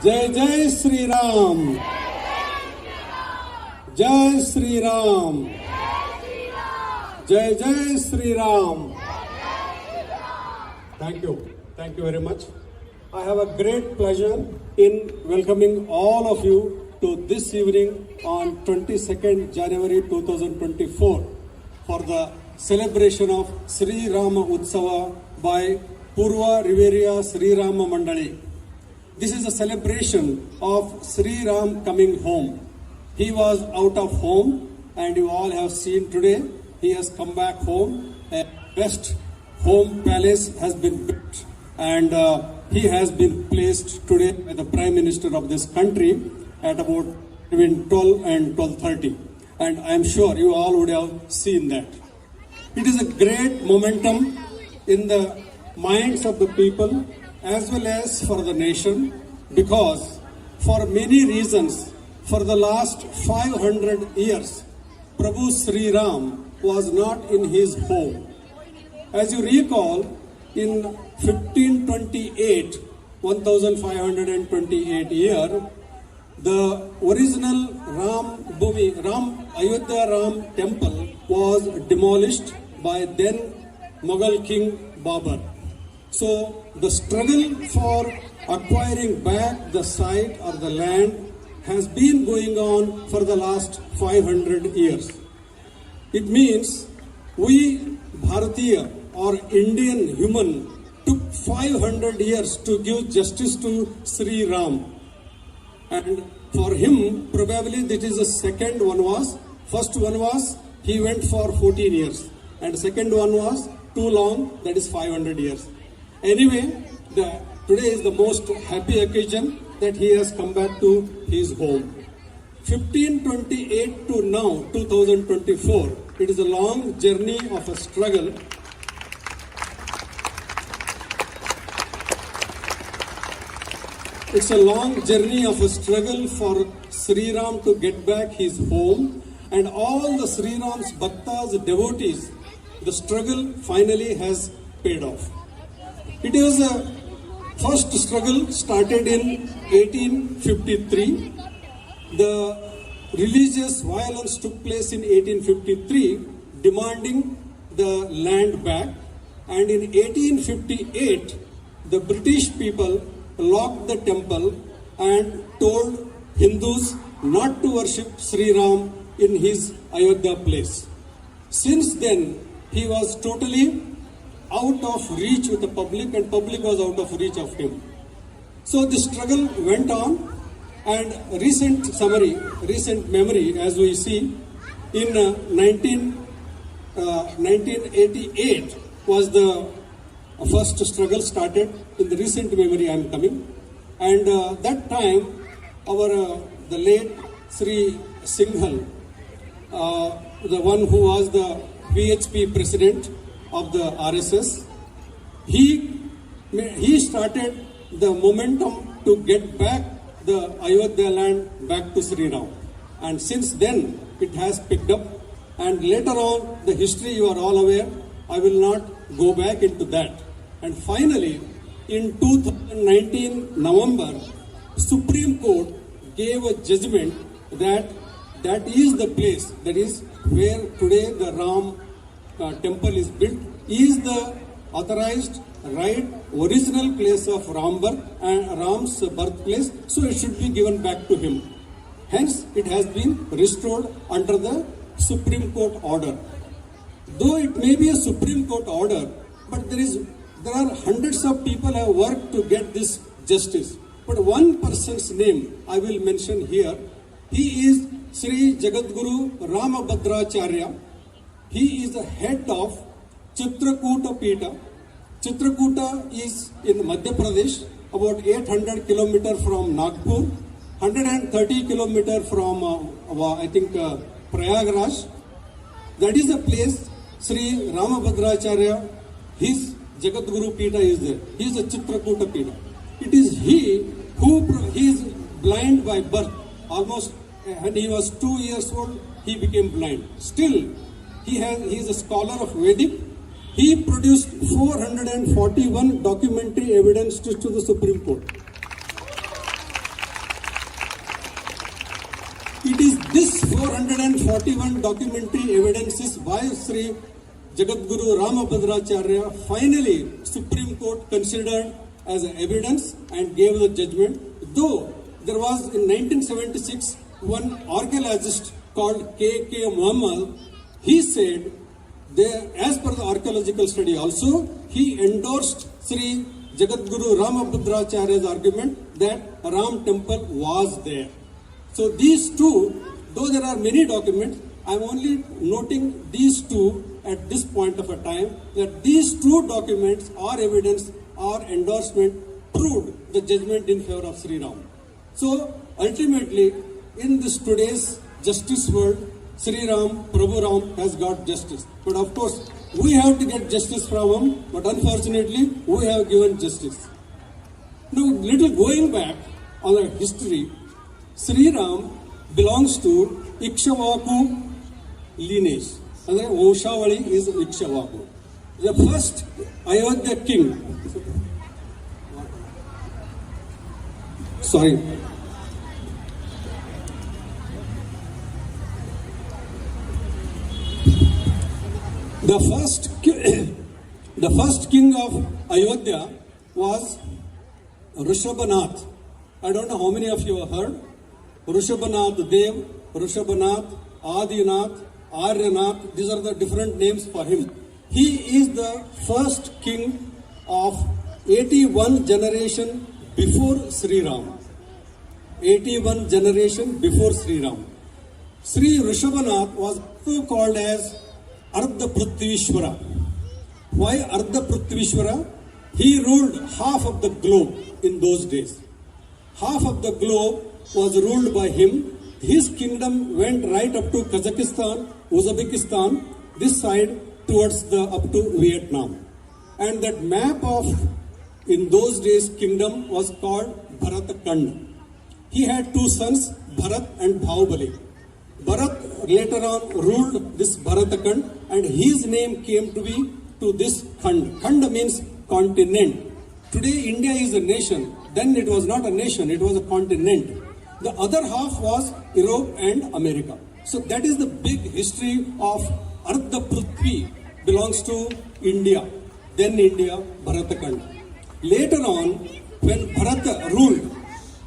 Jai Jai Shri Ram, Jai Shri Ram, Jai Jai Shri Ram. Thank you very much. I have a great pleasure in welcoming all of you to this evening on 22nd January 2024 for the celebration of Sri Rama Utsava by Purva Riveria Sri Rama Mandali. This is a celebration of Sri Ram coming home. He was out of home and you all have seen today he has come back home. A best home palace has been built and he has been placed today by the Prime Minister of this country at about between 12 and 12:30. And I am sure you all would have seen that. It is a great momentum in the minds of the people as well as for the nation, because for many reasons for the last 500 years Prabhu Sri Ram was not in his home. As you recall, in 1528, 1528 year, the original Ayodhya Ram temple was demolished by then Mughal King Babur. So the struggle for acquiring back the site or the land has been going on for the last 500 years. It means we Bharatiya or Indian human took 500 years to give justice to Sri Ram. And for him, probably that is the second one was, first one was he went for 14 years and second one was too long, that is 500 years. Anyway, today is the most happy occasion that he has come back to his home. 1528 to now, 2024, it is a long journey of a struggle. It's a long journey of a struggle for Sri Ram to get back his home, and all the Sri Ram's bhaktas, devotees, the struggle finally has paid off. It was a first struggle started in 1853. The religious violence took place in 1853, demanding the land back, and in 1858, the British people locked the temple and told Hindus not to worship Sri Ram in his Ayodhya place. Since then, he was totally out of reach with the public and public was out of reach of him. So the struggle went on, and recent memory as we see in 1988 was the first struggle started. In the recent memory I am coming, and that time the late Sri Singhal, the one who was the VHP president of the RSS, he started the momentum to get back the Ayodhya land back to Sri Ram, and since then it has picked up, and later on the history you are all aware. I will not go back into that. And finally in 2019 November, Supreme Court gave a judgment that is the place, that is where today the Ram temple is built, is the authorized right original place of Ram's birthplace, so it should be given back to him. Hence it has been restored under the Supreme Court order. Though it may be a Supreme Court order, but there are hundreds of people who have worked to get this justice. But one person's name I will mention here. He is Sri Jagadguru Ramabhadracharya. He is the head of Chitrakuta Pita. Chitrakuta is in Madhya Pradesh, about 800 kilometers from Nagpur, 130 kilometers from Prayagraj. That is a place Sri Ramabhadracharya, his Jagadguru Pita is there. He is a Chitrakuta Pita. It is he is blind by birth. Almost when he was 2 years old, he became blind. Still, he is a scholar of Vedic. He produced 441 documentary evidence to the Supreme Court. 441 documentary evidences by Sri Jagadguru Ramabhadracharya finally Supreme Court considered as evidence and gave the judgment. Though there was in 1976 one archaeologist called K.K. Muhammad, he said there, as per the archaeological study also, he endorsed Sri Jagadguru Ramabhadracharya's argument that Ram temple was there. So these two, though there are many documents, I am only noting these two at this point of a time, that these two documents or evidence or endorsement proved the judgment in favor of Sri Ram. So ultimately, in this today's justice world, Sri Ram, Prabhu Ram has got justice. But of course, we have to get justice from him, but unfortunately, we have given justice. Now, little going back on the history, Sri Ram belongs to Ikshvaku lineage. And the Vamshavali is Ikshvaku. The first Ayodhya king, the first king of Ayodhya was Rishabhanath. I don't know how many of you have heard. Rishabhanath Dev, Rishabhanath, Adinath, Aryanath, these are the different names for him. He is the first king of 81 generation before Sri Ram. 81 generation before Sri Ram. Sri Rishabhanath was also called as Ardha Prithvishwara. Why Ardha Prithvishwara? He ruled half of the globe in those days. Half of the globe was ruled by him. His kingdom went right up to Kazakhstan, Uzbekistan, this side towards up to Vietnam. And that map of, in those days, kingdom was called Bharatakand. He had two sons, Bharat and Bahubali. Bharat later on ruled this Bharatakand, and his name came to be to this Khand. Khand means continent. Today India is a nation. Then it was not a nation, it was a continent. The other half was Europe and America. So that is the big history of Ardha Prithvi belongs to India. Then India, Bharatakand. Later on, when Bharata ruled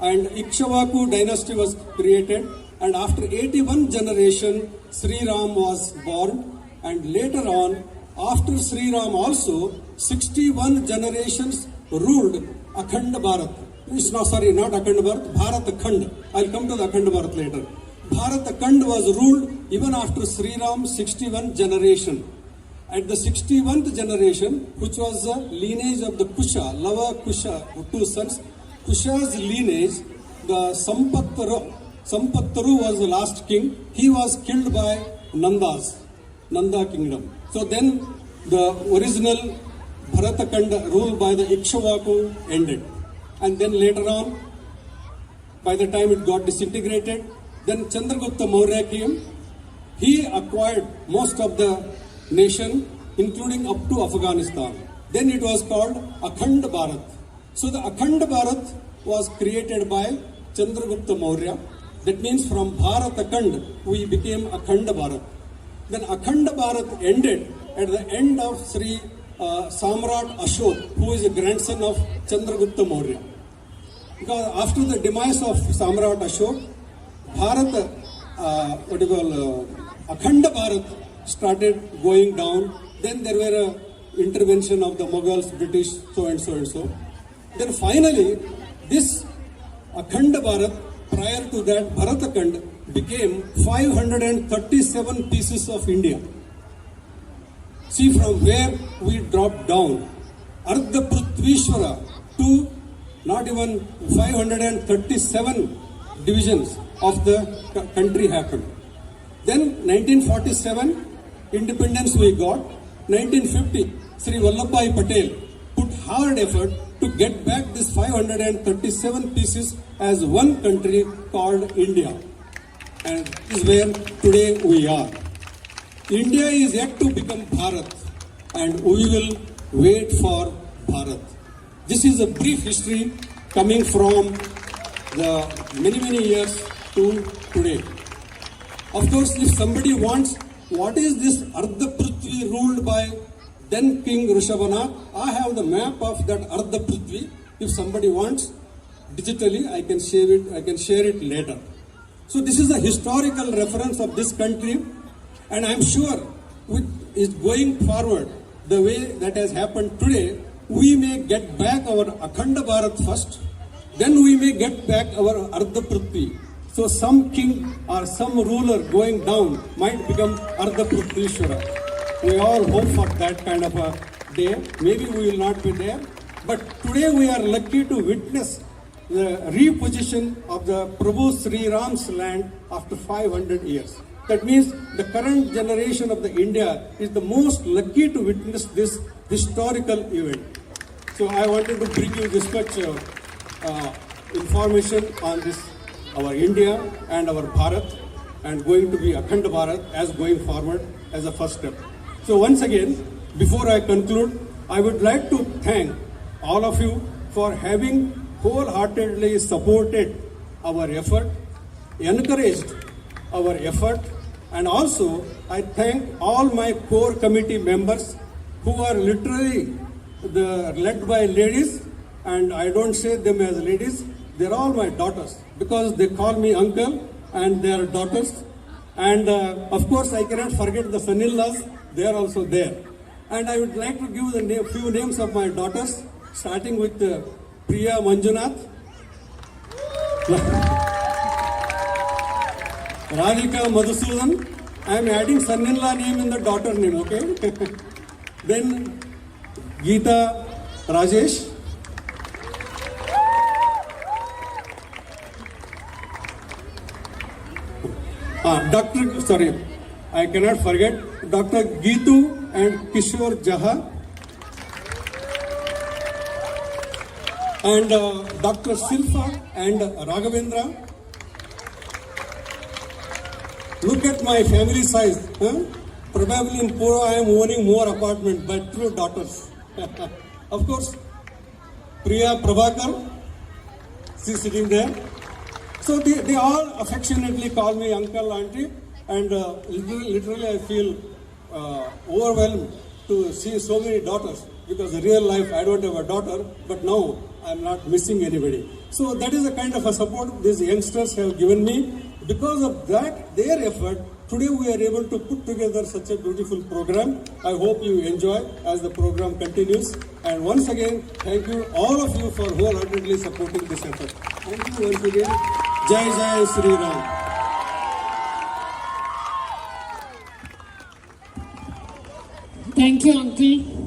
and Ikshvaku dynasty was created, and after 81 generation, Sri Ram was born, and later on, after Sri Ram also, 61 generations ruled Akhand Bharat. It's not Akhand Bharat, Bharatakand. I'll come to the Akhand Bharat later. Bharatakand was ruled even after Sri Ram 61 generation. At the 61th generation, which was the lineage of the Kusha, Lava Kusha, two sons, Kusha's lineage, the Sampattaru was the last king. He was killed by Nanda kingdom. So then the original Bharatakand ruled by the Ikshvaku ended. And then later on, by the time it got disintegrated, then Chandragupta Maurya came. He acquired most of the nation, including up to Afghanistan. Then it was called Akhand Bharat. So the Akhand Bharat was created by Chandragupta Maurya. That means from Bharatakand, we became Akhand Bharat. Then Akhand Bharat ended at the end of Sri Samrat Ashok, who is a grandson of Chandragupta Maurya. Because after the demise of Samrat Ashok, Akhand Bharat started going down. Then there were intervention of the Mughals, British, so and so and so. Then finally, this Akhand Bharat, prior to that, Bharatakand became 537 pieces of India. See from where we dropped down. Ardha Prithvishwara to not even 537 divisions of the country happened. Then 1947, independence we got. 1950, Sri Vallabhbhai Patel put hard effort to get back this 537 pieces as one country called India. And this is where today we are. India is yet to become Bharat, and we will wait for Bharat. This is a brief history coming from the many years to today. Of course, if somebody wants, what is this Ardha Prithvi ruled by then King Rishabhanath? I have the map of that Ardha Prithvi. If somebody wants, digitally, I can share it. I can share it later. So this is a historical reference of this country, and I am sure with is going forward the way that has happened today, we may get back our Akhanda Bharat first, then we may get back our Ardha Prithvi. So some king or some ruler going down might become Ardha Prithvishwara. We all hope for that kind of a day. Maybe we will not be there, but today we are lucky to witness the reposition of the Prabhu Sri Ram's land after 500 years. That means the current generation of the India is the most lucky to witness this historical event. So I wanted to bring you this much information on this, our India and our Bharat, and going to be Akhanda Bharat as going forward as a first step. So once again, before I conclude, I would like to thank all of you for having wholeheartedly supported our effort, encouraged our effort, and also I thank all my core committee members who are literally led by ladies, and I don't say them as ladies, they're all my daughters because they call me uncle and they are daughters. And of course I cannot forget the son-in-laws, they are also there. And I would like to give the few names of my daughters, starting with Priya Manjunath, Radhika Madhusudan. I am adding son-in-law name in the daughter name, okay? Then Geeta Rajesh, I cannot forget Dr. Geetu and Kishore Jaha, and Dr. Silfa and Raghavendra. Look at my family size. Huh? Probably in Pura I am owning more apartments, but two daughters. Of course, Priya Prabhakar, she is sitting there. So they all affectionately call me uncle, auntie, and literally I feel overwhelmed to see so many daughters, because in real life I don't have a daughter, but now I'm not missing anybody. So that is the kind of a support these youngsters have given me. Because of that, their effort, today we are able to put together such a beautiful program. I hope you enjoy as the program continues. And once again, thank you all of you for wholeheartedly supporting this effort. Thank you once again. Jai Jai Sri Ram. Thank you, Uncle.